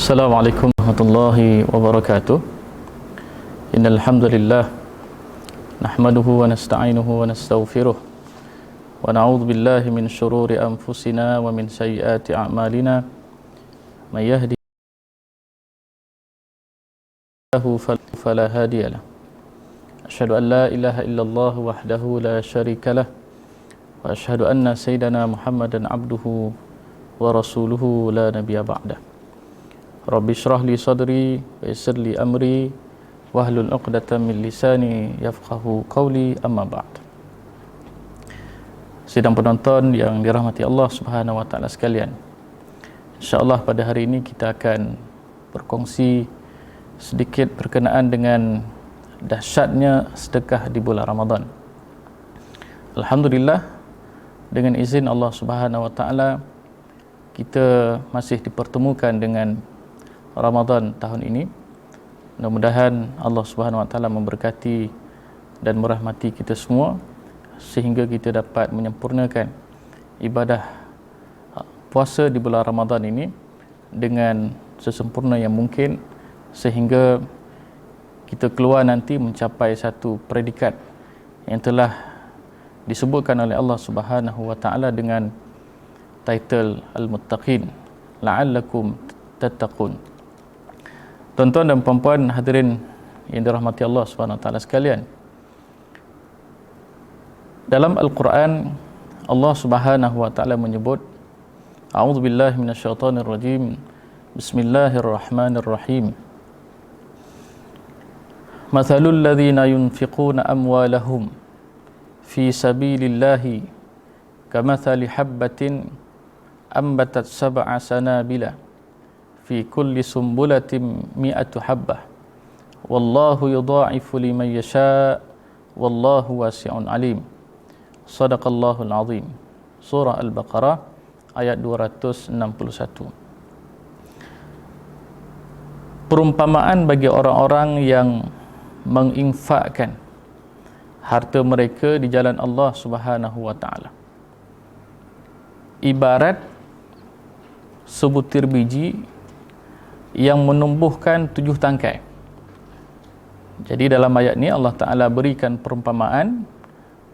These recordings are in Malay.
Assalamualaikum warahmatullahi wabarakatuh. Innal hamdalillah nahmaduhu wa nasta'inuhu wa nastaghfiruh wa na'udzu billahi min shururi anfusina wa min sayyiati a'malina. May yahdihillahu fala hadiya lahu. Asyhadu an la ilaha illallah wahdahu la syarika lah wa asyhadu anna sayyidana Muhammadan abduhu wa rasuluhu la nabiyya ba'dah. Rabbi syrah li sadri wa yassir li amri wahlul 'uqdatam min lisani yafqahu qawli, amma ba'd. Sidang penonton yang dirahmati Allah Subhanahu wa taala sekalian, insya-Allah pada hari ini kita akan berkongsi sedikit berkenaan dengan dahsyatnya sedekah di bulan Ramadan. Alhamdulillah, dengan izin Allah Subhanahu wa taala kita masih dipertemukan dengan Ramadan tahun ini. Mudah-mudahan Allah Subhanahu wa taala memberkati dan merahmati kita semua sehingga kita dapat menyempurnakan ibadah puasa di bulan Ramadan ini dengan sesempurna yang mungkin, sehingga kita keluar nanti mencapai satu predikat yang telah disebutkan oleh Allah Subhanahu wa taala dengan title Al-Muttaqin la'allakum tattaqun. Tuan-tuan dan puan-puan hadirin yang dirahmati Allah Subhanahu wa taala sekalian, dalam Al-Quran Allah Subhanahu wa taala menyebut, a'udzubillahi minasyaitonir rajim, bismillahirrahmanirrahim, mathalul ladzina yunfiquna amwalahum fi sabilillahi kamathali habbatin ambatat sab'a sanabila fi kulli sumbulatin mi'atu habbah wallahu yudha'ifu liman yasha' wallahu wasi'un alim. Shadaqallahul azim. Surah Al-Baqarah ayat 261. Perumpamaan bagi orang-orang yang menginfakkan harta mereka di jalan Allah Subhanahu wa taala ibarat sebutir biji yang menumbuhkan 7 tangkai. Jadi dalam ayat ni Allah Ta'ala berikan perumpamaan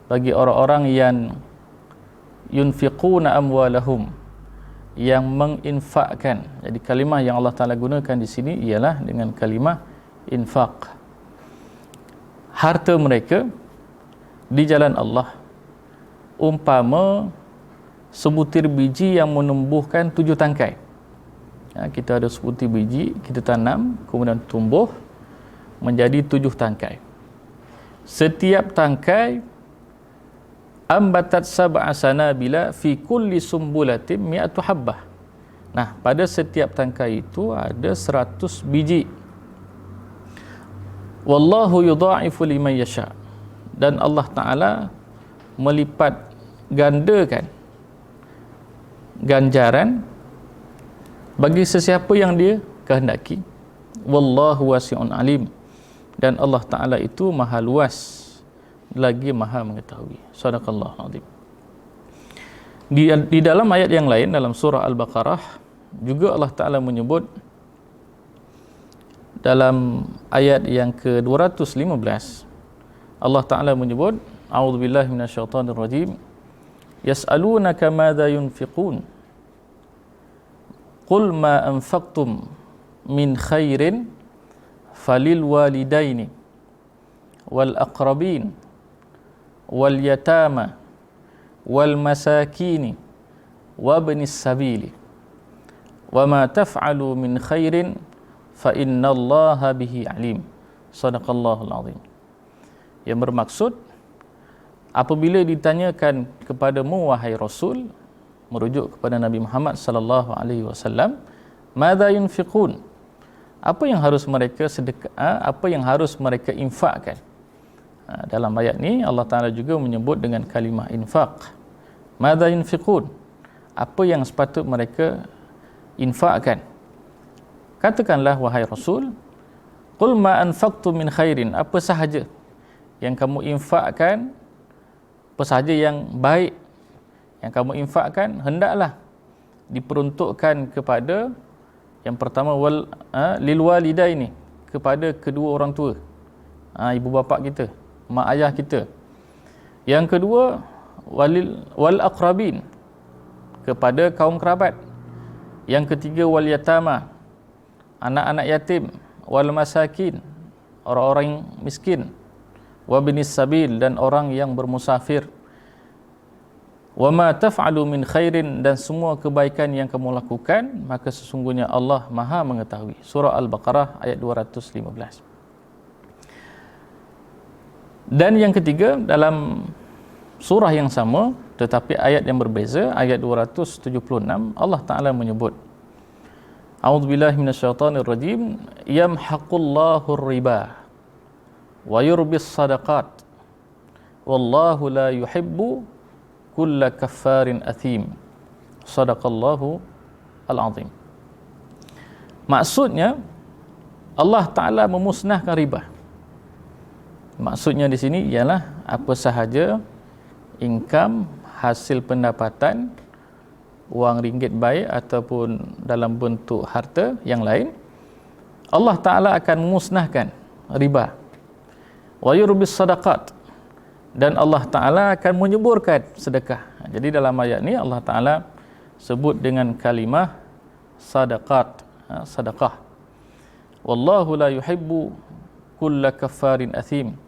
bagi orang-orang yang yunfiquna amwalahum, yang menginfakkan. Jadi kalimah yang Allah Ta'ala gunakan di sini ialah dengan kalimah infak. Harta mereka di jalan Allah umpama sebutir biji yang menumbuhkan 7 tangkai. Kita ada sebutir biji, kita tanam, kemudian tumbuh menjadi 7 tangkai. Setiap tangkai ambatat sab'a sanabila fi kulli sumbulatin mi'atu habbah. Nah, pada setiap tangkai itu ada 100 biji. Wallahu yudha'ifu liman yasha'. Dan Allah Ta'ala melipat gandakan ganjaran bagi sesiapa yang dia kehendaki. Wallahu wasi'un alim. Dan Allah Ta'ala itu maha luas lagi maha mengetahui. Shadaqallahul azim. Di dalam ayat yang lain, dalam surah Al-Baqarah juga Allah Ta'ala menyebut dalam ayat yang ke-215, Allah Ta'ala menyebut, a'udzubillahi minasyaitonir rajim, yas'alunaka madza yunfiqun qul ma anfaqtum min khairin falil walidaini wal aqrabin wal yatama wal masakini wabnis sabili wa ma taf'alu min khairin fa innallaha bihi alim. Shadaqallahul azim. Yang bermaksud, apabila ditanyakan kepadamu wahai Rasul, merujuk kepada Nabi Muhammad sallallahu alaihi wasallam, madza yunfiqun, apa yang harus mereka sedekah, apa yang harus mereka infakkan. Dalam ayat ni Allah Taala juga menyebut dengan kalimah infak. Madza yunfiqun, apa yang sepatut mereka infakkan. Katakanlah wahai Rasul, qul ma anfaqtum min khairin, apa sahaja yang kamu infakkan, apa sahaja yang baik yang kamu infakkan, hendaklah diperuntukkan kepada Yang pertama lil walidaini, kepada kedua orang tua, ibu bapa kita, mak ayah kita. Yang kedua wal aqrabin, kepada kaum kerabat. Yang ketiga wal yatama, anak-anak yatim, wal masakin, orang-orang miskin, wa binis sabil, dan orang yang bermusafir. Wa ma taf'alu min khairin, dan semua kebaikan yang kamu lakukan, maka sesungguhnya Allah Maha mengetahui. Surah Al-Baqarah ayat 215. Dan yang ketiga, dalam surah yang sama tetapi ayat yang berbeza, ayat 276, Allah Ta'ala menyebut, A'udzubillahi minasyaitonir rajim, yamhaqullahu riba wa yurbis sadaqat wallahu la yuhibbu kulla kaffarin athim. Sadaqallahu al-azim. Maksudnya Allah Ta'ala memusnahkan riba. Maksudnya di sini ialah apa sahaja income, hasil pendapatan, wang ringgit baik ataupun dalam bentuk harta yang lain, Allah Ta'ala akan memusnahkan riba. Wa yurbis sadaqat, dan Allah Ta'ala akan menyuburkan sedekah. Jadi dalam ayat ni Allah Ta'ala sebut dengan kalimah sadaqat, sedekah. Wallahu la yuhibbu kulla kaffarin athim,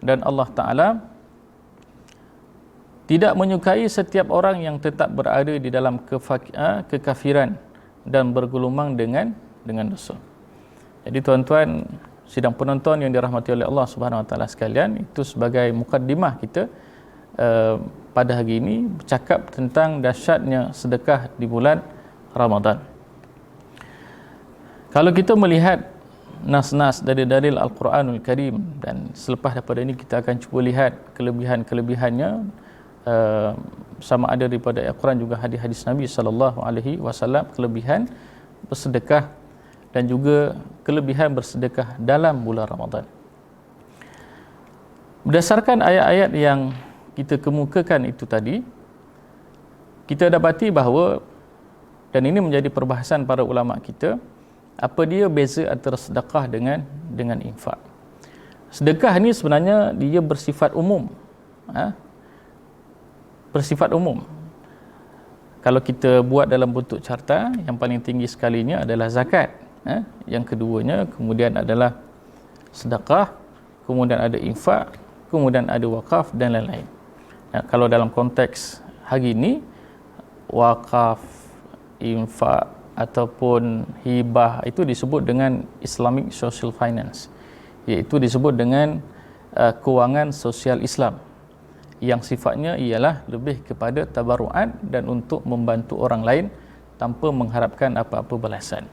dan Allah Ta'ala tidak menyukai setiap orang yang tetap berada di dalam kekafiran dan bergelumang dengan dosa. Jadi tuan-tuan sidang penonton yang dirahmati oleh Allah Subhanahu Wa Taala sekalian, itu sebagai mukaddimah kita pada hari ini bercakap tentang dahsyatnya sedekah di bulan Ramadan. Kalau kita melihat nas-nas dari dalil Al-Quranul Karim, dan selepas daripada ini kita akan cuba lihat kelebihan-kelebihannya, sama ada daripada Al-Quran juga hadis-hadis Nabi sallallahu alaihi wasallam, kelebihan bersedekah dan juga kelebihan bersedekah dalam bulan Ramadan. Berdasarkan ayat-ayat yang kita kemukakan itu tadi, kita dapati bahawa, dan ini menjadi perbahasan para ulama kita, apa dia beza antara sedekah dengan infak. Sedekah ni sebenarnya dia bersifat umum, bersifat umum. Kalau kita buat dalam bentuk carta, yang paling tinggi sekalinya adalah zakat, yang keduanya kemudian adalah sedekah, kemudian ada infak, kemudian ada wakaf dan lain-lain. Kalau dalam konteks hari ini, wakaf, infak ataupun hibah itu disebut dengan Islamic Social Finance, iaitu disebut dengan kewangan sosial Islam, yang sifatnya ialah lebih kepada tabarruat dan untuk membantu orang lain tanpa mengharapkan apa-apa balasan.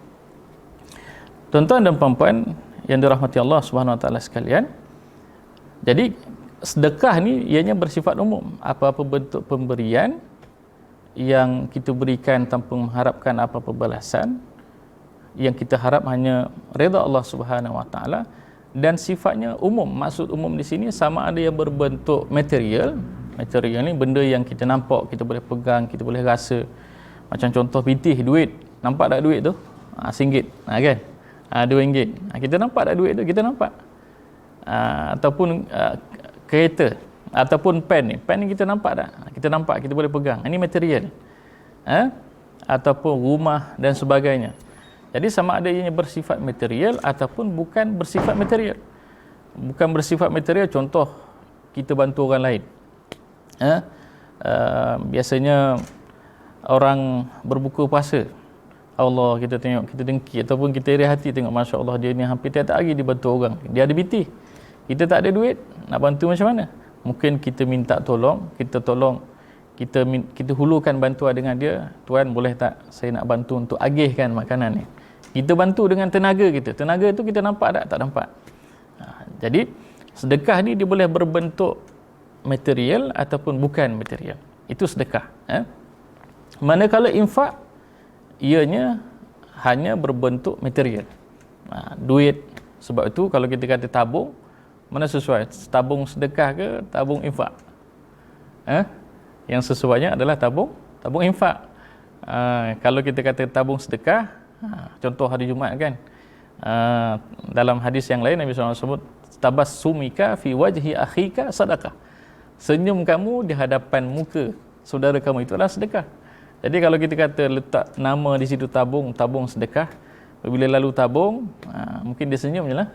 Tuan-tuan dan puan-puan yang dirahmati Allah Subhanahu Wa Taala sekalian, jadi sedekah ni ianya bersifat umum. Apa-apa bentuk pemberian yang kita berikan tanpa mengharapkan apa-apa balasan, yang kita harap hanya redha Allah Subhanahu Wa Taala, dan sifatnya umum. Maksud umum di sini sama ada yang berbentuk material. Material ni benda yang kita nampak, kita boleh pegang, kita boleh rasa. Macam contoh pitih, duit. Nampak tak duit tu? RM1, kan? RM2. Kita nampak tak duit tu? Kita nampak. Ataupun kereta, ataupun pen ni. Pen ni kita nampak tak? Kita nampak, kita boleh pegang. Ini material. Ataupun rumah dan sebagainya. Jadi sama ada ianya bersifat material ataupun bukan bersifat material. Bukan bersifat material, contoh kita bantu orang lain. Biasanya orang berbuka puasa, Allah, kita tengok, kita dengki ataupun kita iri hati tengok, Masya Allah, dia ni hampir tiap hari dibantu orang. Dia ada BT, kita tak ada duit, nak bantu macam mana? Mungkin kita minta tolong, kita hulurkan bantuan dengan dia. Tuan, boleh tak saya nak bantu untuk agihkan makanan ni? Kita bantu dengan tenaga kita. Tenaga tu kita nampak tak? Tak nampak. Jadi sedekah ni dia boleh berbentuk material ataupun bukan material. Itu sedekah. Manakala infak, ianya hanya berbentuk material. Duit. Sebab itu kalau kita kata tabung, mana sesuai? Tabung sedekah ke tabung infak? Yang sesuainya adalah tabung infak. Kalau kita kata tabung sedekah, Contoh hari Jumaat kan. Dalam hadis yang lain Nabi SAW sebut tabassumika fi wajhi akhika sadaqah. Senyum kamu di hadapan muka saudara kamu itu adalah sedekah. Jadi kalau kita kata letak nama di situ tabung sedekah, bila lalu tabung, mungkin dia senyum je lah.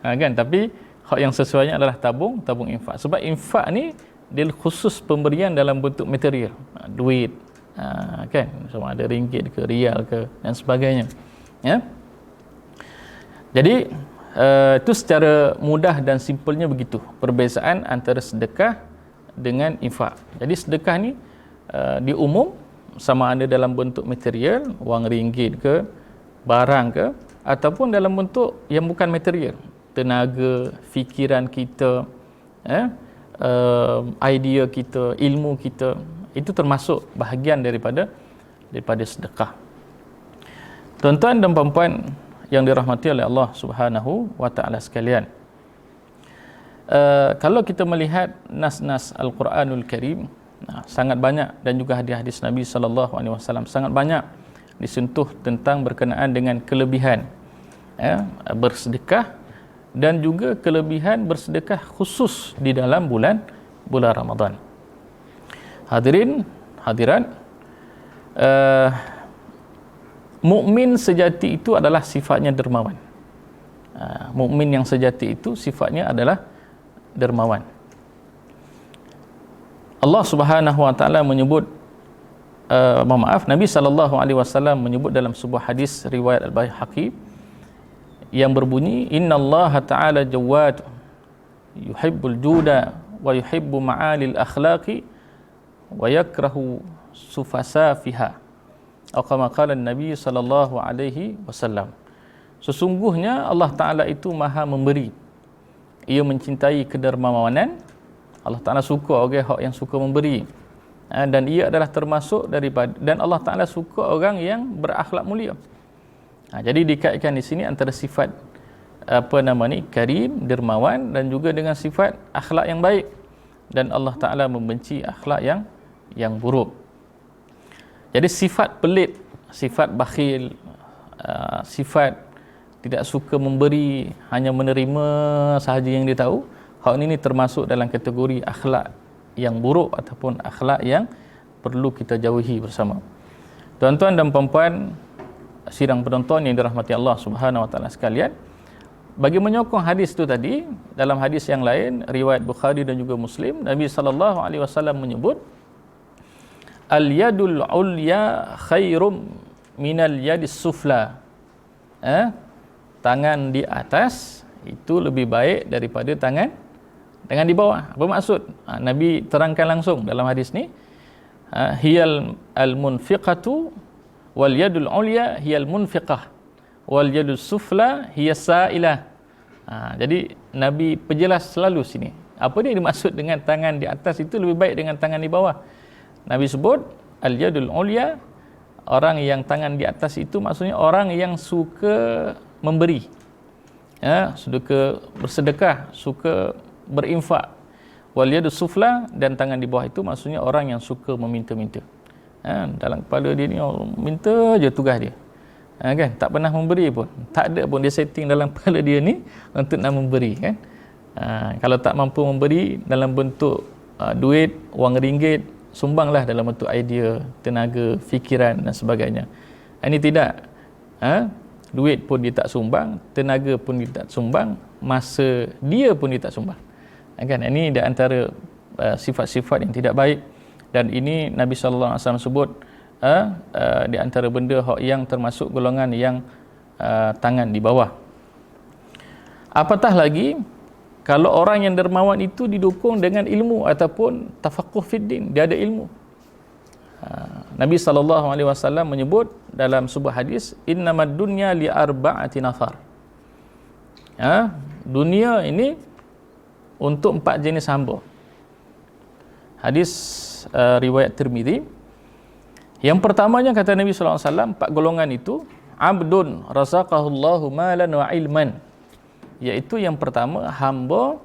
Kan? Tapi hak yang sesuainya adalah tabung infak. Sebab infak ni dia khusus pemberian dalam bentuk material, duit, kan, sama ada ringgit ke rial ke dan sebagainya, ya. Jadi itu secara mudah dan simpelnya begitu perbezaan antara sedekah dengan infak. Jadi sedekah ni di umum sama ada dalam bentuk material, wang ringgit ke, barang ke, ataupun dalam bentuk yang bukan material, tenaga, fikiran kita, idea kita, ilmu kita, itu termasuk bahagian daripada sedekah. Tuan-tuan dan puan-puan yang dirahmati oleh Allah Subhanahu wa taala sekalian, kalau kita melihat nas-nas Al-Quranul Karim, sangat banyak, dan juga hadis-hadis Nabi sallallahu alaihi wasallam sangat banyak disentuh tentang berkenaan dengan kelebihan bersedekah, dan juga kelebihan bersedekah khusus di dalam bulan Ramadan. Hadirin hadirat, mukmin sejati itu adalah sifatnya dermawan. Mukmin yang sejati itu sifatnya adalah dermawan. Allah Subhanahu wa taala menyebut, Nabi sallallahu alaihi wasallam menyebut dalam sebuah hadis riwayat Al-Baihaqi yang berbunyi, innallaha ta'ala jawad yuhibbul juda wa yuhibbu ma'alil akhlaqi wa yakrahu sufasa fiha. Atau kama qala Nabi sallallahu alaihi wasallam. Sesungguhnya Allah Taala itu Maha memberi. Ia mencintai kedermawanan. Allah Taala suka orang yang suka memberi. Dan ia adalah termasuk daripada, dan Allah Taala suka orang yang berakhlak mulia. Jadi dikaitkan di sini antara sifat karim, dermawan, dan juga dengan sifat akhlak yang baik. Dan Allah Taala membenci akhlak yang buruk. Jadi sifat pelit, sifat bakhil, sifat tidak suka memberi, hanya menerima sahaja yang dia tahu, hal ini termasuk dalam kategori akhlak yang buruk ataupun akhlak yang perlu kita jauhi bersama. Tuan-tuan dan puan-puan sidang penonton yang dirahmati Allah Subhanahu wa taala sekalian, bagi menyokong hadis itu tadi, dalam hadis yang lain riwayat Bukhari dan juga Muslim, Nabi sallallahu alaihi wasallam menyebut, al-yadul ulya khairum minal yadis sufla. Tangan di atas itu lebih baik daripada tangan di bawah. Apa maksud? Nabi terangkan langsung dalam hadis ni, hiyal al-munfiqatu wal yadul ulya hiyal munfiqah wal yadus sufla hiyas sa'ilah. Jadi Nabi perjelas selalu sini. Apa dia dimaksud dengan tangan di atas itu lebih baik dengan tangan di bawah? Nabi sebut al-yadul ulya, orang yang tangan di atas itu maksudnya orang yang suka memberi, suka bersedekah, suka berinfak. Wal yadus sufla, dan tangan di bawah itu maksudnya orang yang suka meminta-minta. Dalam kepala dia ni minta je tugas dia, kan, tak pernah memberi pun, tak ada pun dia setting dalam kepala dia ni untuk nak memberi, kan. Kalau tak mampu memberi dalam bentuk duit, wang ringgit, sumbanglah dalam bentuk idea, tenaga, fikiran dan sebagainya. Ini tidak, duit pun dia tak sumbang, tenaga pun dia tak sumbang, masa dia pun dia tak sumbang, kan. Ini di antara sifat-sifat yang tidak baik, dan ini Nabi sallallahu alaihi wasallam sebut di antara benda yang termasuk golongan yang tangan di bawah. Apatah lagi kalau orang yang dermawan itu didukung dengan ilmu ataupun tafaqquh fid din, dia ada ilmu. Nabi sallallahu alaihi wasallam menyebut dalam sebuah hadis, innamad dunya li arba'ati nafar. Dunia ini untuk 4 jenis hamba. Hadis riwayat Tirmizi. Yang pertamanya kata Nabi sallallahu alaihi wasallam, 4 golongan itu, abdun razaqahullahu malan wa ilman. Iaitu yang pertama, hamba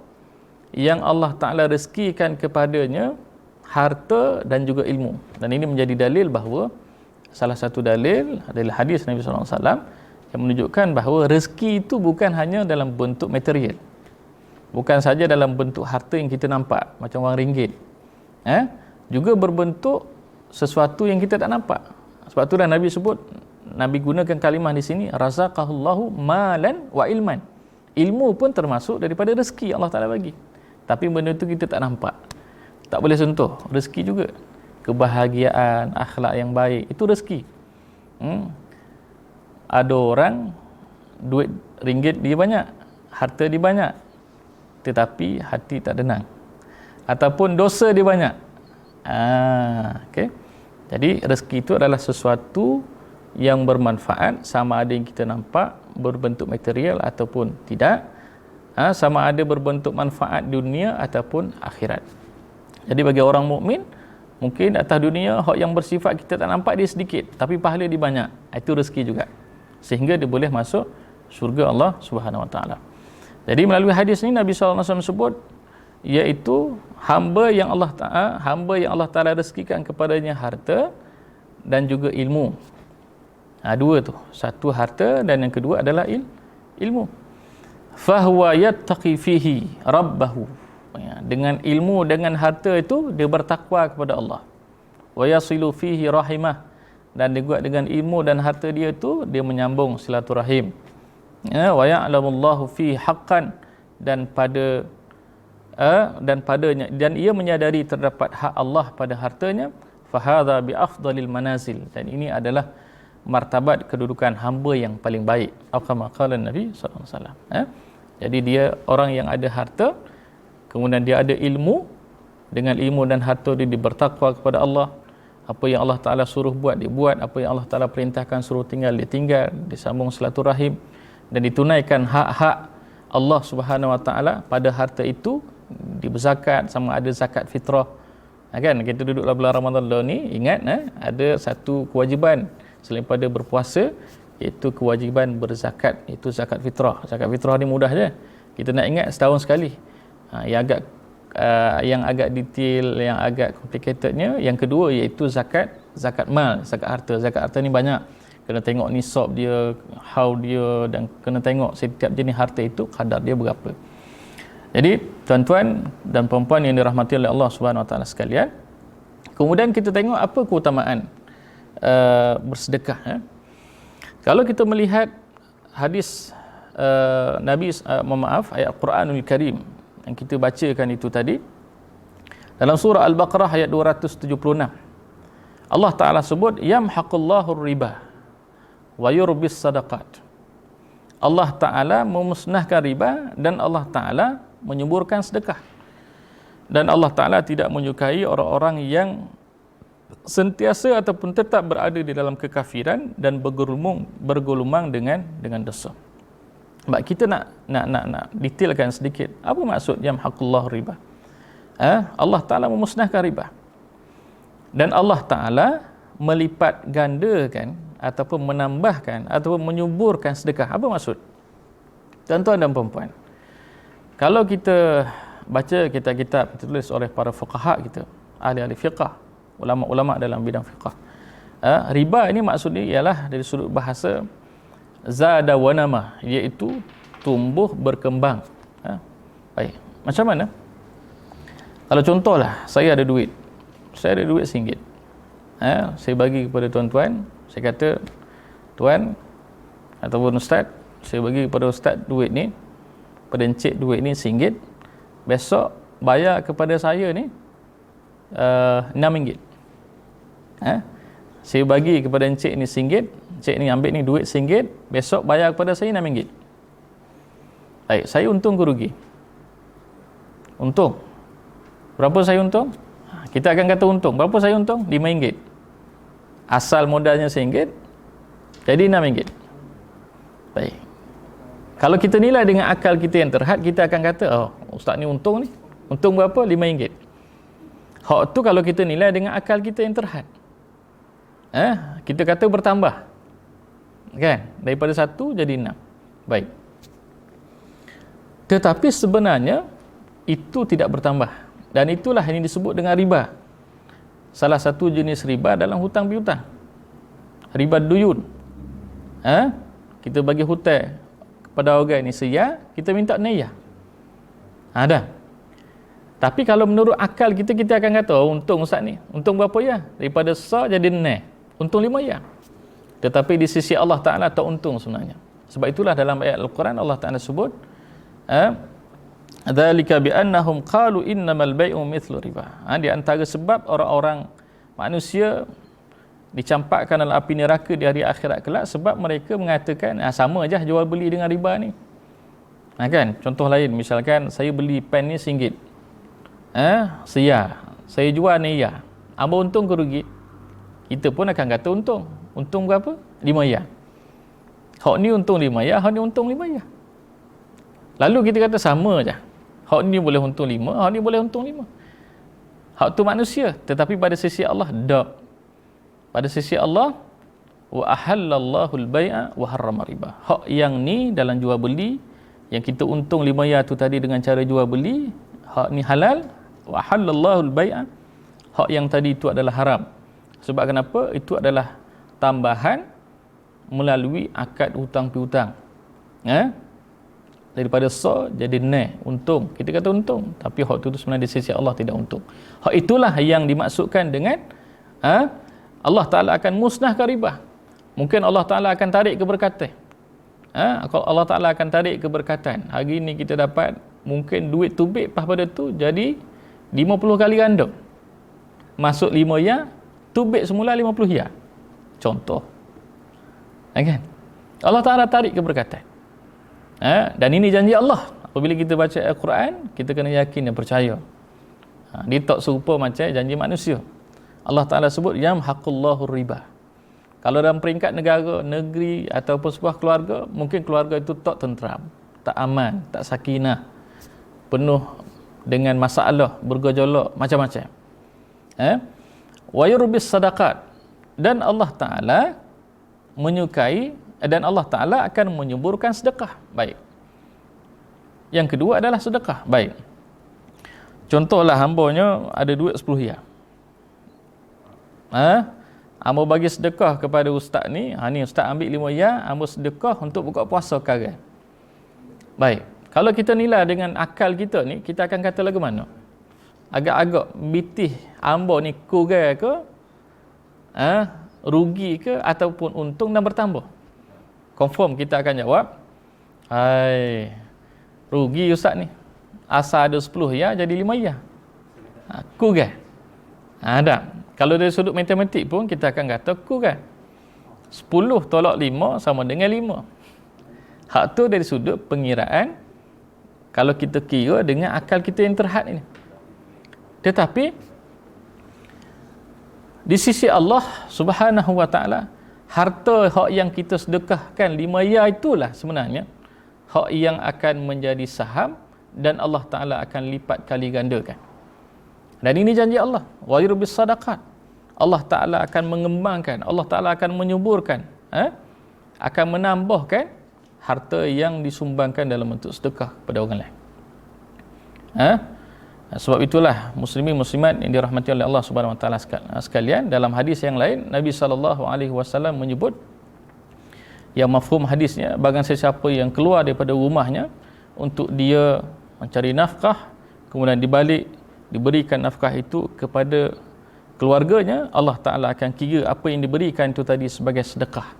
yang Allah Ta'ala rezekikan kepadanya harta dan juga ilmu. Dan ini menjadi dalil bahawa Salah satu dalil adalah hadis Nabi SAW yang menunjukkan bahawa rezeki itu bukan hanya dalam bentuk material, bukan saja dalam bentuk harta yang kita nampak macam wang ringgit, juga berbentuk sesuatu yang kita tak nampak. Sebab tu dah Nabi sebut, Nabi gunakan kalimah di sini, razaqahullahu malan wa ilman. Ilmu pun termasuk daripada rezeki Allah Ta'ala bagi, tapi benda tu kita tak nampak, tak boleh sentuh. Rezeki juga, kebahagiaan, akhlak yang baik, itu rezeki. Ada orang duit ringgit dia banyak, harta dia banyak, tetapi hati tak tenang, ataupun dosa dia banyak. Okay. Jadi rezeki itu adalah sesuatu yang bermanfaat, sama ada yang kita nampak berbentuk material ataupun tidak, sama ada berbentuk manfaat dunia ataupun akhirat. Jadi bagi orang mukmin, mungkin atas dunia hak yang bersifat kita tak nampak dia sedikit, tapi pahala dia banyak. Itu rezeki juga, sehingga dia boleh masuk syurga Allah Subhanahu Wa Taala. Jadi melalui hadis ini Nabi SAW sebut, iaitu hamba yang Allah Ta'ala rezekikan kepadanya harta dan juga ilmu. Dua tu, satu harta dan yang kedua adalah ilmu. Fahuwa yattaqi fihi rabbahu. Dengan ilmu, dengan harta itu dia bertakwa kepada Allah. Wa yasilu fihi rahimah, dan juga dengan ilmu dan harta dia itu dia menyambung silaturahim. Wa ya'lamullahu fihi haqqan, dan padanya, dan ia menyadari terdapat hak Allah pada hartanya. Fahadha bi afdalil manazil, dan ini adalah martabat kedudukan hamba yang paling baik. Kama qala Nabi sallallahu alaihi wasallam. Jadi dia orang yang ada harta, kemudian dia ada ilmu, dengan ilmu dan harta dia bertakwa kepada Allah. Apa yang Allah Ta'ala suruh buat, dia buat. Apa yang Allah Ta'ala perintahkan suruh tinggal, dia tinggal. Disambung silaturahim, dan ditunaikan hak-hak Allah Subhanahu Wa Ta'ala pada harta itu. Dia berzakat, sama ada zakat fitrah. Kan kita duduk dalam bulan Ramadan ni, ingat ada satu kewajiban selain pada berpuasa, iaitu kewajiban berzakat, iaitu zakat fitrah. Zakat fitrah ni mudah je, kita nak ingat setahun sekali. Yang agak detail, yang agak complicatednya, yang kedua iaitu zakat mal, zakat harta. Zakat harta ni banyak, kena tengok nisab dia, haul dia, dan kena tengok setiap jenis harta itu kadar dia berapa. Jadi tuan-tuan dan puan-puan yang dirahmati oleh Allah Subhanahu Wa Taala sekalian, kemudian kita tengok apa keutamaan bersedekah. Kalau kita melihat hadis ayat Quranul Karim yang kita bacakan itu tadi, dalam surah Al-Baqarah ayat 276, Allah Ta'ala sebut, yamhaqullahu riba wa yurbis sadaqat. Allah Ta'ala memusnahkan riba, dan Allah Ta'ala menyuburkan sedekah. Dan Allah Ta'ala tidak menyukai orang-orang yang sentiasa ataupun tetap berada di dalam kekafiran dan bergulung dengan dosa. Sebab kita nak detailkan sedikit, apa maksud yamhaqullahu riba? Allah Ta'ala memusnahkan riba, dan Allah Ta'ala melipat gandakan ataupun menambahkan ataupun menyuburkan sedekah. Apa maksud? Tuan-tuan dan puan-puan, kalau kita baca kitab-kitab ditulis oleh para fuqaha kita, ahli-ahli fiqh, ulama-ulama dalam bidang fiqh, riba ini maksudnya ialah dari sudut bahasa zada wa nama, iaitu tumbuh berkembang. Baik, macam mana? Kalau contohlah, saya ada duit RM1, saya bagi kepada tuan-tuan, saya kata, tuan ataupun ustaz, saya bagi kepada ustaz duit ni, pada encik duit ni RM1, besok bayar kepada saya ni RM6. Saya bagi kepada encik ni RM1, encik ni ambil ni duit RM1, besok bayar kepada saya RM6. Baik, saya untung ke rugi? Untung. Berapa saya untung? Kita akan kata untung. Berapa saya untung? RM5. Asal modalnya RM1, jadi RM6. Baik. Kalau kita nilai dengan akal kita yang terhad, kita akan kata, oh, ustaz ni untung ni. Untung berapa? RM5. Hak tu kalau kita nilai dengan akal kita yang terhad. Kita kata bertambah. Kan? Daripada 1 jadi 6. Baik. Tetapi sebenarnya itu tidak bertambah. Dan itulah yang disebut dengan riba. Salah satu jenis riba dalam hutang piutang. riba duyun. Kita bagi hutang kepada organisasi, kita minta niyah. Dah. Tapi kalau menurut akal kita, kita akan kata, untung Ustaz ni. Untung berapa ya? Daripada sa jadi ne. Untung 5 ya. Tetapi di sisi Allah Ta'ala tak untung sebenarnya. Sebab itulah dalam ayat Al-Quran Allah Ta'ala sebut, dzalika bi annahum qalu innamal bai'u mithlu riba. Di antara sebab orang-orang manusia dicampakkan dalam api neraka di hari akhirat kelak sebab mereka mengatakan sama aja jual beli dengan riba ni. Kan? Contoh lain, misalkan saya beli pen ni RM1. Saya jual ni ya. Apa untung ke rugi? Kita pun akan kata untung. Untung berapa? 5 ya. Hak ni untung 5 ya, hak ni untung 5 ya. Lalu kita kata sama aja. Hak ni boleh untung 5, hak ni boleh untung 5. Hak tu manusia, tetapi pada sisi Allah tak. Pada sisi Allah, wa ahallallahu al-bai'a wa harrama riba. Hak yang ni dalam jual beli, yang kita untung 5 ya tu tadi dengan cara jual beli, hak ni halal. Wa ahallallahu al-bai'a. Hak yang tadi itu adalah haram. Sebab kenapa? Itu adalah tambahan melalui akad hutang piutang. Daripada sa jadi ne, untung. Kita kata untung, tapi hak itu sebenarnya di sisi Allah tidak untung. Hak itulah yang dimaksudkan dengan Allah Ta'ala akan musnahkan riba. Mungkin Allah Ta'ala akan tarik keberkatan. Allah Ta'ala akan tarik keberkatan. Hari ni kita dapat mungkin duit tubik lepas pada tu jadi 50 kali ganda. Masuk 5 ya, tubik semula 50 ya. Contoh. Kan? Allah Ta'ala tarik keberkatan. Dan ini janji Allah. Apabila kita baca Al-Quran, kita kena yakin dan percaya. Dia tak serupa macam janji manusia. Allah Ta'ala sebut yamhaqullahu riba. Kalau dalam peringkat negara, negeri ataupun sebuah keluarga, mungkin keluarga itu tak tenteram, tak aman, tak sakinah, penuh dengan masalah, bergejolak, macam-macam. Wa yurbis sadaqat. Dan Allah Ta'ala menyukai, dan Allah Ta'ala akan menyuburkan sedekah. Baik. Yang kedua adalah sedekah. Baik. Contohlah hambanya ada duit 10 ya. Hamba bagi sedekah kepada ustaz ni. Ni ustaz ambil 5 ya, hamba sedekah untuk buka puasa sekarang. Baik. Kalau kita nilai dengan akal kita ni, kita akan kata lagu mana? Agak-agak bitih hamba ni kurang ke? Rugi ke? Ataupun untung dan bertambah? Confirm kita akan jawab, rugi ustaz ni. Asal ada 10 ya, jadi 5 ya. Kurang. Tak. Kalau dari sudut matematik pun kita akan kata kurang. 10 tolak 5 sama dengan 5. Hak tu dari sudut pengiraan, kalau kita kira dengan akal kita yang terhad ini. Tetapi di sisi Allah Subhanahu wa Ta'ala, harta hak yang kita sedekahkan 5 ya itulah sebenarnya hak yang akan menjadi saham dan Allah Ta'ala akan lipat kali gandakan. Dan ini janji Allah, wa yurbis sadaqat. Allah Ta'ala akan mengembangkan, Allah Ta'ala akan menyuburkan, akan menambahkan harta yang disumbangkan dalam bentuk sedekah kepada orang lain. Sebab itulah muslimin muslimat yang dirahmati oleh Allah Subhanahu wa taala sekalian, dalam hadis yang lain Nabi SAW menyebut, yang mafhum hadisnya, barang sesiapa yang keluar daripada rumahnya untuk dia mencari nafkah, kemudian diberikan nafkah itu kepada keluarganya, Allah Ta'ala akan kira apa yang diberikan itu tadi sebagai sedekah.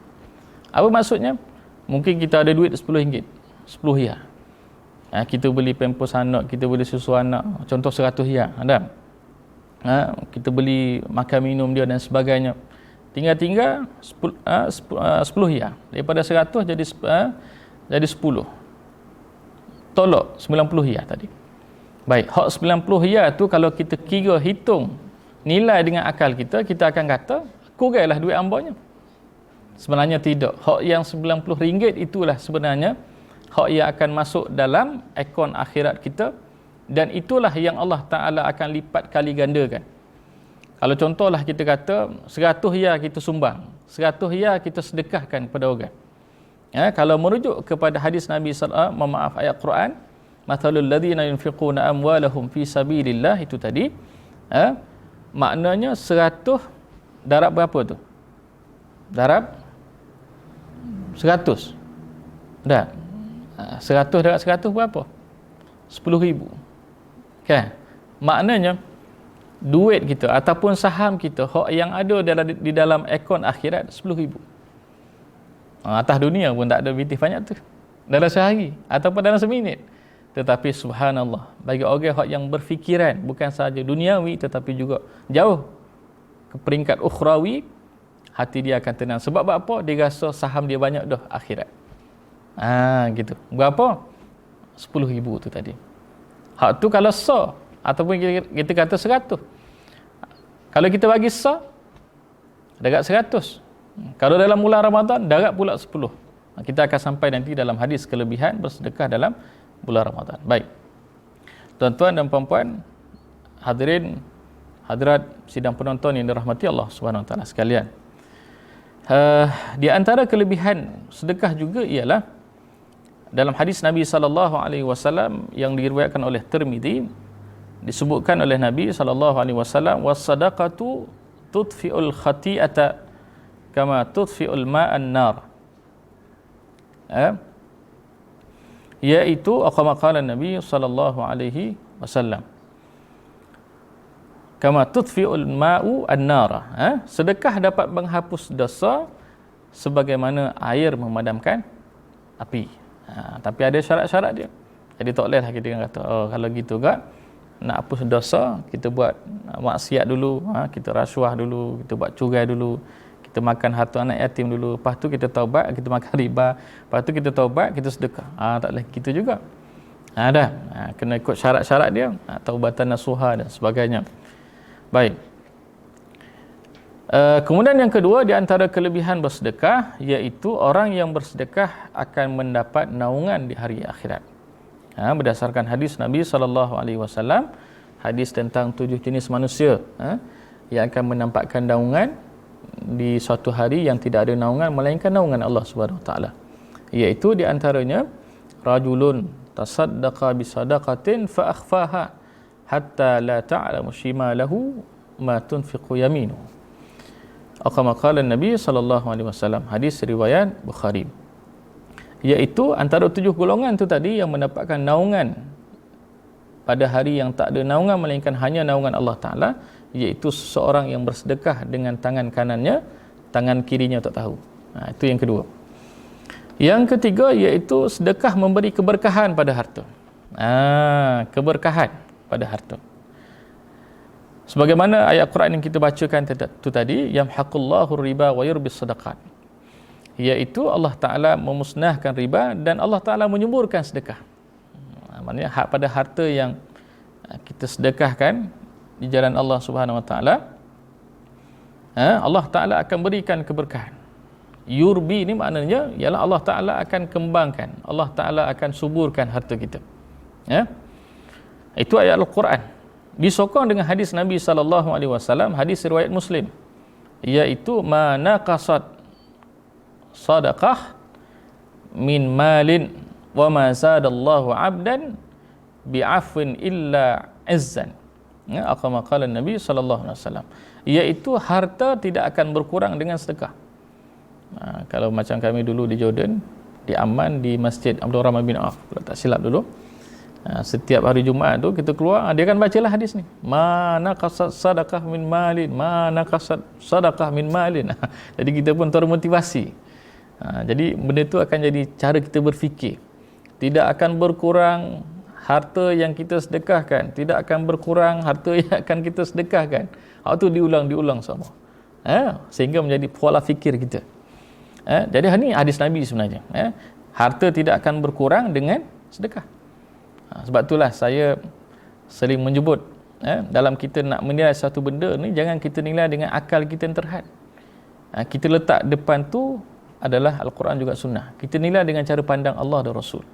Apa maksudnya? Mungkin kita ada duit RM10, 10 ya. Kita beli pampers anak, kita beli susu anak, contoh 100 ya. Ada? Kita beli makan minum dia dan sebagainya. Tinggal 10 ya. Daripada 100 jadi 10. Tolak 90 ya tadi. Baik, hak 90 ya tu kalau kita kira hitung nilai dengan akal kita, kita akan kata kuranglah duit ambanya. Sebenarnya tidak. Hak yang RM90 itulah sebenarnya hak yang akan masuk dalam akaun akhirat kita, dan itulah yang Allah Ta'ala akan lipat kali gandakan. Kalau contohlah kita kata 100 ya kita sumbang, 100 ya kita sedekahkan kepada orang. Kalau merujuk kepada hadis Nabi ayat Quran, mathalul ladzina yunfiquna amwalahum fi sabilillah, itu tadi maknanya 100 darab berapa tu? darab 100. Dah. 100 darab 100 berapa? 10,000. Kan? Maknanya duit kita ataupun saham kita yang ada di dalam akaun akhirat 10,000. Atas dunia pun tak ada bitih banyak tu. Dalam sehari ataupun dalam seminit. Tetapi subhanallah, bagi orang yang berfikiran bukan sahaja duniawi tetapi juga jauh ke peringkat ukhrawi, hati dia akan tenang. Sebab apa? Dia rasa saham dia banyak dah akhirat. Gitu. Berapa? 10,000 tu tadi. Hak tu kalau sah ataupun kita kata 100. Kalau kita bagi sah darab 100. Kalau dalam bulan Ramadan darab pula 10. Kita akan sampai nanti dalam hadis kelebihan bersedekah dalam bulan Ramadan. Baik. Tuan-tuan dan puan-puan, hadirin hadirat sidang penonton yang dirahmati Allah Subhanahu Wa Taala sekalian. Di antara kelebihan sedekah juga ialah dalam hadis Nabi sallallahu alaihi wasallam yang diriwayatkan oleh Tirmizi, disebutkan oleh Nabi sallallahu alaihi wasallam, was-sadaqatu tudfi'ul khati'ata kama tudfi'ul ma'an nar. Iaitu kama qala Nabi sallallahu alaihi wasallam, kama tudfi'ul ma'u an-nara. Sedekah dapat menghapus dosa sebagaimana air memadamkan api. Tapi ada syarat-syarat dia. Jadi tak bolehlah kita kata kalau gitu kan nak hapus dosa kita buat maksiat dulu, kita rasuah dulu, kita buat curai dulu, kita makan harta anak yatim dulu, lepas tu kita taubat, kita makan riba, lepas tu kita taubat, kita sedekah. Tak boleh gitu juga. Kena ikut syarat-syarat dia, taubatan nasuha dan sebagainya. Baik. Kemudian yang kedua di antara kelebihan bersedekah, iaitu orang yang bersedekah akan mendapat naungan di hari akhirat. Berdasarkan hadis Nabi SAW, hadis tentang 7 jenis manusia yang akan menampakkan naungan di suatu hari yang tidak ada naungan melainkan naungan Allah Subhanahu Wa Taala. Iaitu di antaranya rajulun tasaddaqa bi sadaqatin fa akhfaha hatta la ta'lamu shimalahu ma tunfiqu yaminuhu. Kama qala Nabi sallallahu alaihi wasallam, hadis riwayat Bukhari. Iaitu antara 7 golongan tu tadi yang mendapatkan naungan pada hari yang tak ada naungan melainkan hanya naungan Allah Taala, iaitu seseorang yang bersedekah dengan tangan kanannya, tangan kirinya tak tahu. Itu yang kedua. Yang ketiga iaitu sedekah memberi keberkahan pada harta. Keberkahan pada harta. Sebagaimana ayat Quran yang kita bacakan itu tadi, yamhaqullahu riba wa yurbis sadaqat. Iaitu Allah Taala memusnahkan riba dan Allah Taala menyuburkan sedekah. Maknanya hak pada harta yang kita sedekahkan di jalan Allah Subhanahu Wa Taala, Allah Taala akan berikan keberkahan. Yurbi ni maknanya ialah Allah Taala akan kembangkan, Allah Taala akan suburkan harta kita. Itu ayat Al-Quran. Disokong dengan hadis Nabi sallallahu alaihi wasallam, hadis riwayat Muslim, iaitu ma naqasat sadaqah min malin wa ma zadallahu 'abdan bi'afwin illa 'izzan. Kama qala Nabi sallallahu alaihi wasallam, iaitu harta tidak akan berkurang dengan sedekah. Kalau macam kami dulu di Jordan, di Amman, di Masjid Abdul Rahman bin Auf, kalau tak silap dulu, setiap hari Jumaat tu kita keluar, dia akan bacalah hadis ni, mana qasad sadaqah min malin, mana qasad sadaqah min malin. Jadi kita pun termotivasi. Jadi benda tu akan jadi cara kita berfikir. Tidak akan berkurang harta yang kita sedekahkan, tidak akan berkurang harta yang akan kita sedekahkan. Hak tu diulang sama. Sehingga menjadi pola fikir kita. Jadi ini hadis Nabi sebenarnya. Harta tidak akan berkurang dengan sedekah. Sebab itulah saya sering menyebut, dalam kita nak menilai satu benda ni, jangan kita nilai dengan akal kita yang terhad. Kita letak depan tu adalah Al-Quran juga Sunnah. Kita nilai dengan cara pandang Allah dan Rasul.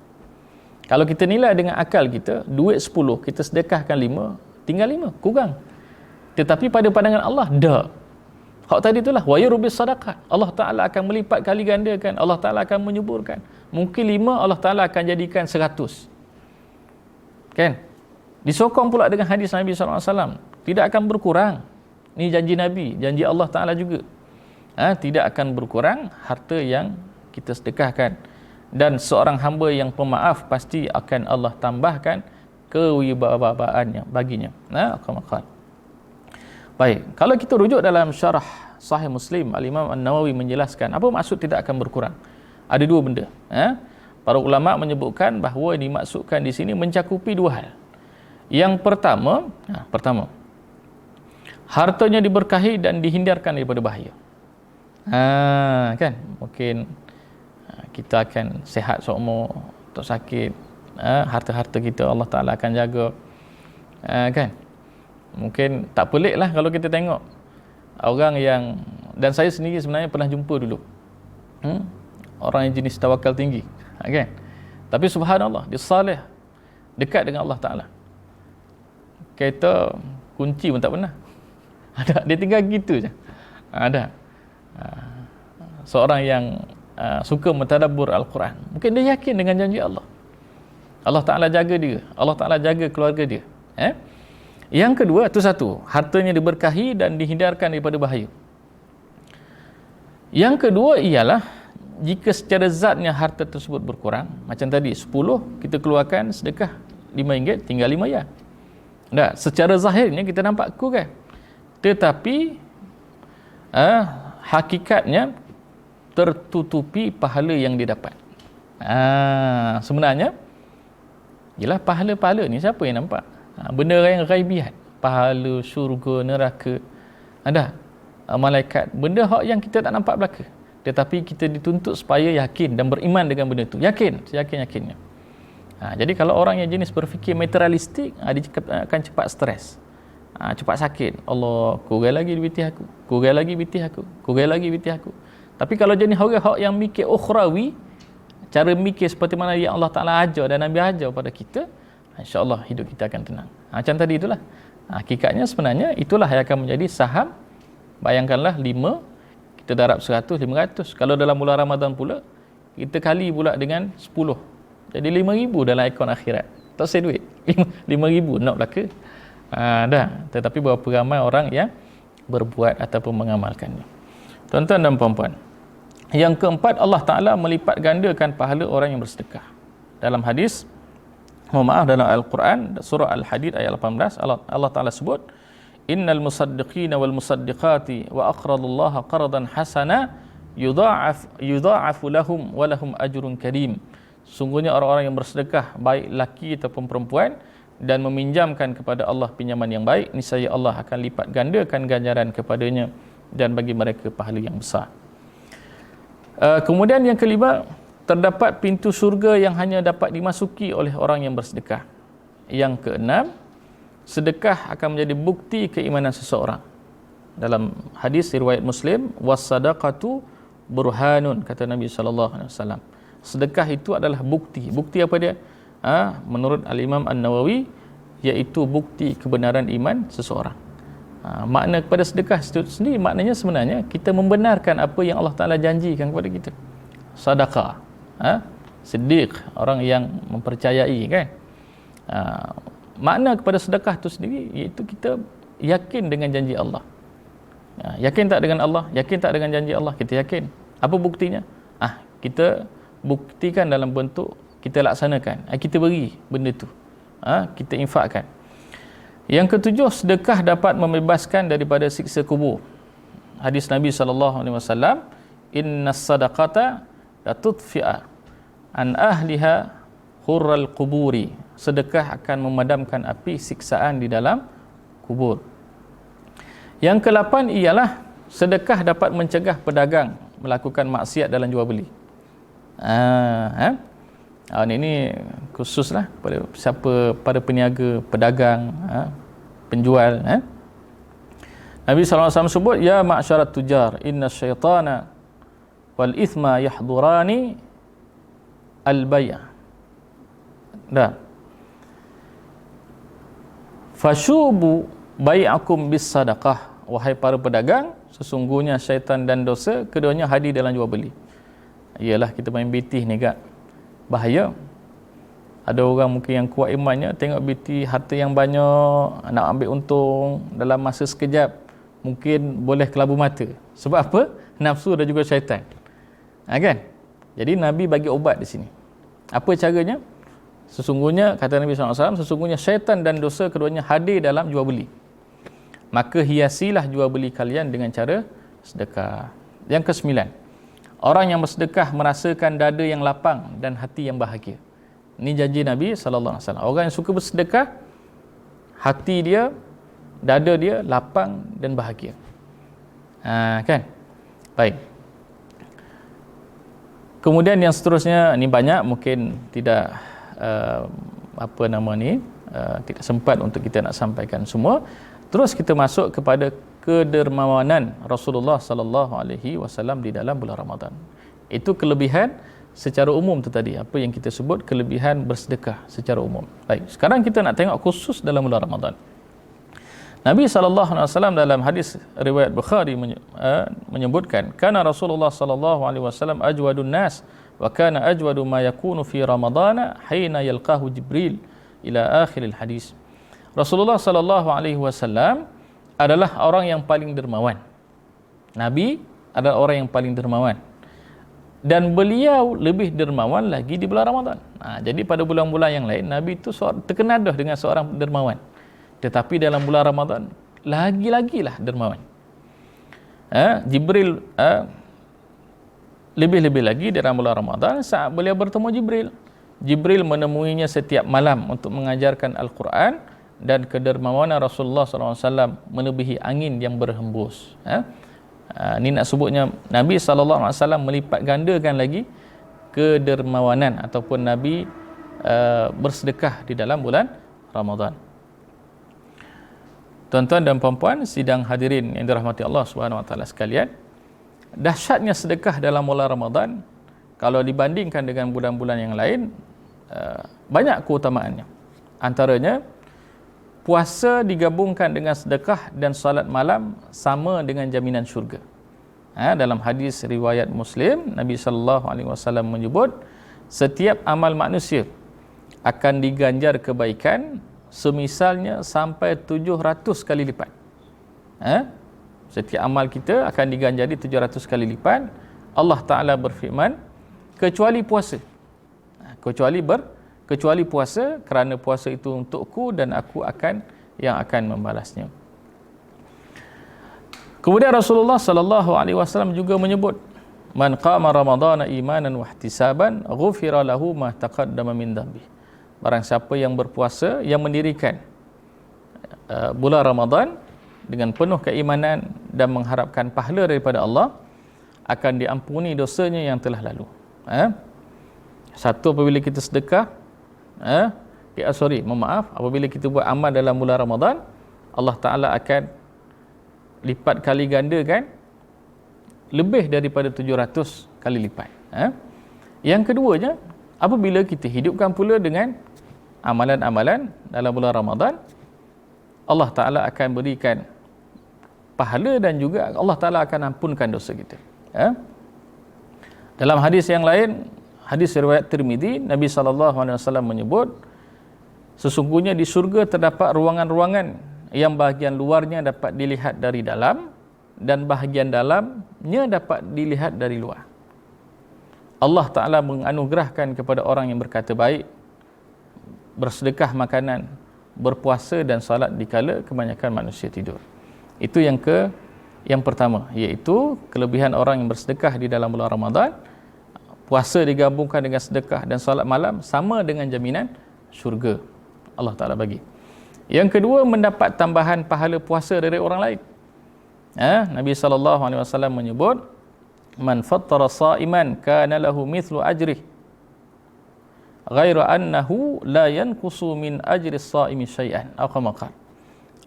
Kalau kita nilai dengan akal kita, duit 10, kita sedekahkan 5, tinggal 5, kurang. Tetapi pada pandangan Allah, dah. Hak tadi itulah, wa yurbis sadaqat. Allah Ta'ala akan melipat kali gandakan, Allah Ta'ala akan menyuburkan. Mungkin 5, Allah Ta'ala akan jadikan 100. Kan? Disokong pula dengan hadis Nabi SAW, tidak akan berkurang. Ni janji Nabi, janji Allah Ta'ala juga. tidak akan berkurang harta yang kita sedekahkan. Dan seorang hamba yang pemaaf pasti akan Allah tambahkan kewibawaannya baginya. Qala. Baik, kalau kita rujuk dalam syarah Sahih Muslim, Al-Imam An-Nawawi menjelaskan apa maksud tidak akan berkurang. Ada dua benda. Para ulama menyebutkan bahawa dimaksudkan di sini mencakupi dua hal. Yang pertama, hartanya diberkahi dan dihindarkan daripada bahaya. Kan? Mungkin kita akan sihat seumur, tak sakit. Harta-harta kita Allah Ta'ala akan jaga. Kan? Mungkin tak pelik lah kalau kita tengok orang yang, dan saya sendiri sebenarnya pernah jumpa dulu orang yang jenis tawakal tinggi, kan? Tapi subhanallah, dia salih, dekat dengan Allah Ta'ala. Kereta kunci pun tak pernah ada, dia tinggal gitu je. Ada seorang yang suka mentadabbur Al-Quran, mungkin dia yakin dengan janji Allah. Allah Ta'ala jaga dia, Allah Ta'ala jaga keluarga dia. Yang kedua, itu satu, hartanya diberkahi dan dihindarkan daripada bahaya. Yang kedua ialah jika secara zatnya harta tersebut berkurang, macam tadi 10 kita keluarkan sedekah RM5, tinggal RM5. Dah, secara zahirnya kita nampak kurang, tetapi hakikatnya tertutupi pahala yang didapat. Sebenarnya ialah pahala-pahala ni siapa yang nampak? Benda yang ghaibiat, pahala, syurga, neraka, malaikat, benda hak yang kita tak nampak belaka, tetapi kita dituntut supaya yakin dan beriman dengan benda tu. Yakin, seyakin-yakinnya. Jadi kalau orang yang jenis berfikir materialistik, dia akan cepat stres, cepat sakit. Allah, kurang lagi bitih aku, kurang lagi bitih aku, kurang lagi bitih aku. Tapi kalau jenis orang yang mikir ukhrawi, cara mikir seperti mana yang Allah Ta'ala ajar dan Nabi ajar pada kita, insya-Allah hidup kita akan tenang. Macam tadi itulah. Hakikatnya sebenarnya itulah yang akan menjadi saham. Bayangkanlah 5, kita darab 100, 500. Kalau dalam bulan Ramadan pula, kita kali pula dengan 10. Jadi 5,000 dalam akaun akhirat. Tak saya duit. 5,000 nak belaka. Dah. Tetapi berapa ramai orang yang berbuat ataupun mengamalkannya. Tuan-tuan dan puan-puan, yang keempat, Allah Ta'ala melipat gandakan pahala orang yang bersedekah. Dalam hadis, dalam Al-Quran, surah Al-Hadid ayat 18, Allah Ta'ala sebut, innal musaddiqina wal musaddiqati wa aqradullaha qardan hasana yudha'afu lahum wa lahum ajrun karim. Sungguhnya orang-orang yang bersedekah, baik laki ataupun perempuan, dan meminjamkan kepada Allah pinjaman yang baik, niscaya Allah akan lipat gandakan ganjaran kepadanya dan bagi mereka pahala yang besar. Kemudian yang kelima, terdapat pintu syurga yang hanya dapat dimasuki oleh orang yang bersedekah. Yang keenam, sedekah akan menjadi bukti keimanan seseorang. Dalam hadis riwayat Muslim, was-sadaqatu burhanun, kata Nabi SAW. Sedekah itu adalah bukti. Bukti apa dia? Menurut Al-Imam An-Nawawi, iaitu bukti kebenaran iman seseorang. Makna kepada sedekah itu sendiri, maknanya sebenarnya kita membenarkan apa yang Allah Ta'ala janjikan kepada kita. Sadaqah, siddiq, orang yang mempercayai, kan? Makna kepada sedekah itu sendiri iaitu kita yakin dengan janji Allah. Yakin tak dengan Allah? Yakin tak dengan janji Allah? Kita yakin. Apa buktinya? Kita buktikan dalam bentuk kita laksanakan. Kita beri benda tu, kita infakkan. Yang ketujuh, sedekah dapat membebaskan daripada siksa kubur. Hadis Nabi SAW, innas sadaqata latudfi'a an ahliha hurral quburi. Sedekah akan memadamkan api siksaan di dalam kubur. Yang ke-8 ialah sedekah dapat mencegah pedagang melakukan maksiat dalam jual beli. Ini khususlah pada siapa, pada peniaga, pedagang, penjual. Nabi SAW sebut, ya ma'syarat tujar, inna syaitana wal ithma yahdurani al-bay'a. Dah. Fashubu bai'akum bis sadaqah. Wahai para pedagang, sesungguhnya syaitan dan dosa keduanya hadir dalam jual beli. Ialah kita main bitih ni, Kak. Bahaya. Ada orang mungkin yang kuat imannya, tengok BT harta yang banyak, nak ambil untung dalam masa sekejap, mungkin boleh kelabu mata. Sebab apa? nafsu dan juga syaitan. Kan? Jadi Nabi bagi obat di sini. Apa caranya? Sesungguhnya, kata Nabi SAW, sesungguhnya syaitan dan dosa keduanya hadir dalam jual beli. Maka hiasilah jual beli kalian dengan cara sedekah. Yang kesembilan, orang yang bersedekah merasakan dada yang lapang dan hati yang bahagia. Ini janji Nabi SAW. Orang yang suka bersedekah, hati dia, dada dia lapang dan bahagia. Kan? Baik. Kemudian yang seterusnya, ini banyak, mungkin tidak tidak sempat untuk kita nak sampaikan semua. Terus kita masuk kepada kedermawanan Rasulullah sallallahu alaihi wasallam di dalam bulan Ramadan. Itu kelebihan secara umum tu tadi, apa yang kita sebut kelebihan bersedekah secara umum. Baik, sekarang kita nak tengok khusus dalam bulan Ramadan. Nabi sallallahu alaihi wasallam dalam hadis riwayat Bukhari menyebutkan, kana Rasulullah sallallahu alaihi wasallam ajwadun nas wa kana ajwadu ma yakunu fi Ramadana hina yalqahu Jibril ila akhiril hadis. Rasulullah sallallahu alaihi wasallam adalah orang yang paling dermawan. Nabi adalah orang yang paling dermawan. Dan beliau lebih dermawan lagi di bulan Ramadan. Jadi pada bulan-bulan yang lain, Nabi itu terkenadah dengan seorang dermawan. Tetapi dalam bulan Ramadan, lagi-lagilah dermawan. Jibril lebih-lebih lagi dalam bulan Ramadan, saat beliau bertemu Jibril. Jibril menemuinya setiap malam untuk mengajarkan Al-Quran, dan kedermawanan Rasulullah SAW melebihi angin yang berhembus. Ini nak sebutnya Nabi SAW melipat gandakan lagi kedermawanan ataupun Nabi bersedekah di dalam bulan Ramadan. Tuan-tuan dan puan-puan, sidang hadirin yang dirahmati Allah SWT sekalian, dahsyatnya sedekah dalam bulan Ramadan kalau dibandingkan dengan bulan-bulan yang lain, banyak keutamaannya. Antaranya, puasa digabungkan dengan sedekah dan salat malam sama dengan jaminan syurga. Dalam hadis riwayat Muslim, Nabi sallallahu alaihi wasallam menyebut, setiap amal manusia akan diganjar kebaikan semisalnya sampai 700 kali lipat. Setiap amal kita akan diganjari 700 kali lipat. Allah Ta'ala berfirman, kecuali puasa. Kecuali puasa, kerana puasa itu untukku dan aku akan membalasnya. Kemudian Rasulullah sallallahu alaihi wasallam juga menyebut, man qama ramadhana imanan wa ihtisaban ghufira lahu ma taqaddama min dhanbi. Barang siapa yang berpuasa, yang mendirikan bulan Ramadan dengan penuh keimanan dan mengharapkan pahala daripada Allah, akan diampuni dosanya yang telah lalu. Satu, apabila kita sedekah, apabila kita buat amal dalam bulan Ramadan, Allah Ta'ala akan lipat kali gandakan lebih daripada 700 kali lipat. Yang keduanya, apabila kita hidupkan pula dengan amalan-amalan dalam bulan Ramadan, Allah Ta'ala akan berikan pahala dan juga Allah Ta'ala akan ampunkan dosa kita. Dalam hadis yang lain, hadis riwayat Tirmizi, Nabi SAW menyebut, sesungguhnya di syurga terdapat ruangan-ruangan yang bahagian luarnya dapat dilihat dari dalam dan bahagian dalamnya dapat dilihat dari luar. Allah Ta'ala menganugerahkan kepada orang yang berkata baik, bersedekah makanan, berpuasa dan salat dikala kebanyakan manusia tidur. Itu yang pertama, iaitu kelebihan orang yang bersedekah di dalam bulan Ramadan. Puasa digabungkan dengan sedekah dan salat malam sama dengan jaminan syurga Allah Ta'ala bagi. Yang kedua, mendapat tambahan pahala puasa dari orang lain. Nabi SAW menyebut, man fattara sa'iman kana lahu mithlu ajrih ghairu annahu la yanqusu min ajri as-sa'imi syai'an.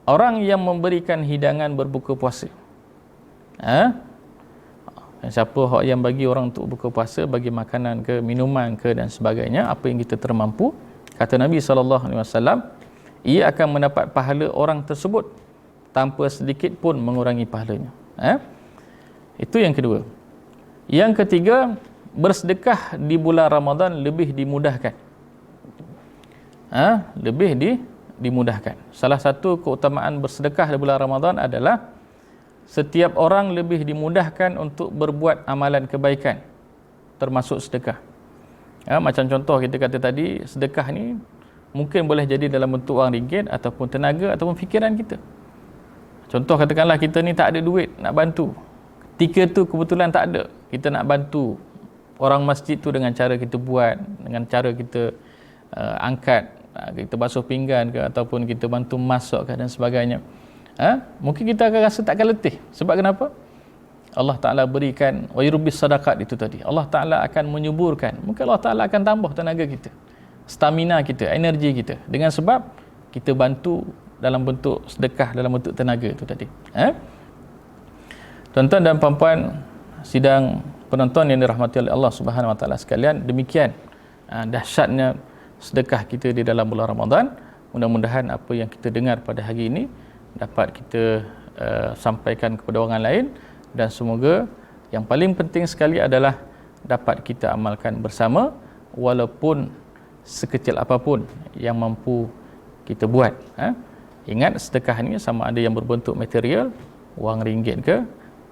Orang yang memberikan hidangan berbuka puasa, siapa yang bagi orang untuk buka puasa, bagi makanan ke, minuman ke dan sebagainya, apa yang kita termampu, kata Nabi SAW, ia akan mendapat pahala orang tersebut tanpa sedikit pun mengurangi pahalanya. Itu yang kedua. Yang ketiga, bersedekah di bulan Ramadan lebih dimudahkan. Dimudahkan. Salah satu keutamaan bersedekah di bulan Ramadan adalah setiap orang lebih dimudahkan untuk berbuat amalan kebaikan, termasuk sedekah. Macam contoh kita kata tadi, sedekah ni mungkin boleh jadi dalam bentuk wang ringgit ataupun tenaga ataupun fikiran kita. Contoh katakanlah kita ni tak ada duit nak bantu, ketika tu kebetulan tak ada, kita nak bantu orang masjid tu dengan cara kita buat, dengan cara kita angkat, kita basuh pinggan ke, ataupun kita bantu masak ke dan sebagainya. Mungkin kita akan rasa takkan letih. Sebab kenapa? Allah Ta'ala berikan wa yurbis sadaqat itu tadi. Allah Ta'ala akan menyuburkan. Mungkin Allah Ta'ala akan tambah tenaga kita, stamina kita, energi kita, dengan sebab kita bantu dalam bentuk sedekah, dalam bentuk tenaga itu tadi. Tuan-tuan dan puan-puan sidang penonton yang dirahmati oleh Allah Subhanahu Wa Taala sekalian, demikian dahsyatnya sedekah kita di dalam bulan Ramadan. Mudah-mudahan apa yang kita dengar pada hari ini dapat kita sampaikan kepada orang lain, dan semoga yang paling penting sekali adalah dapat kita amalkan bersama, walaupun sekecil apapun yang mampu kita buat. Ingat, sedekah ni sama ada yang berbentuk material, wang ringgit ke,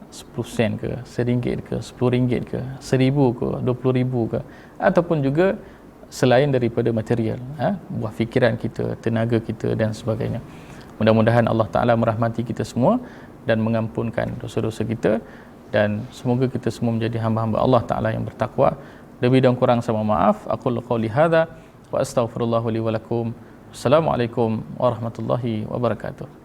10 sen ke, RM1 ke, RM10 ke, RM1,000 ke, RM20,000 ke, ataupun juga selain daripada material, buah fikiran kita, tenaga kita dan sebagainya. Mudah-mudahan Allah Ta'ala merahmati kita semua dan mengampunkan dosa-dosa kita, dan semoga kita semua menjadi hamba-hamba Allah Ta'ala yang bertakwa. Lebih dan kurang sama maaf. Aqulu qawli hadha wa astaghfirullahu li wa lakum. Assalamualaikum warahmatullahi wabarakatuh.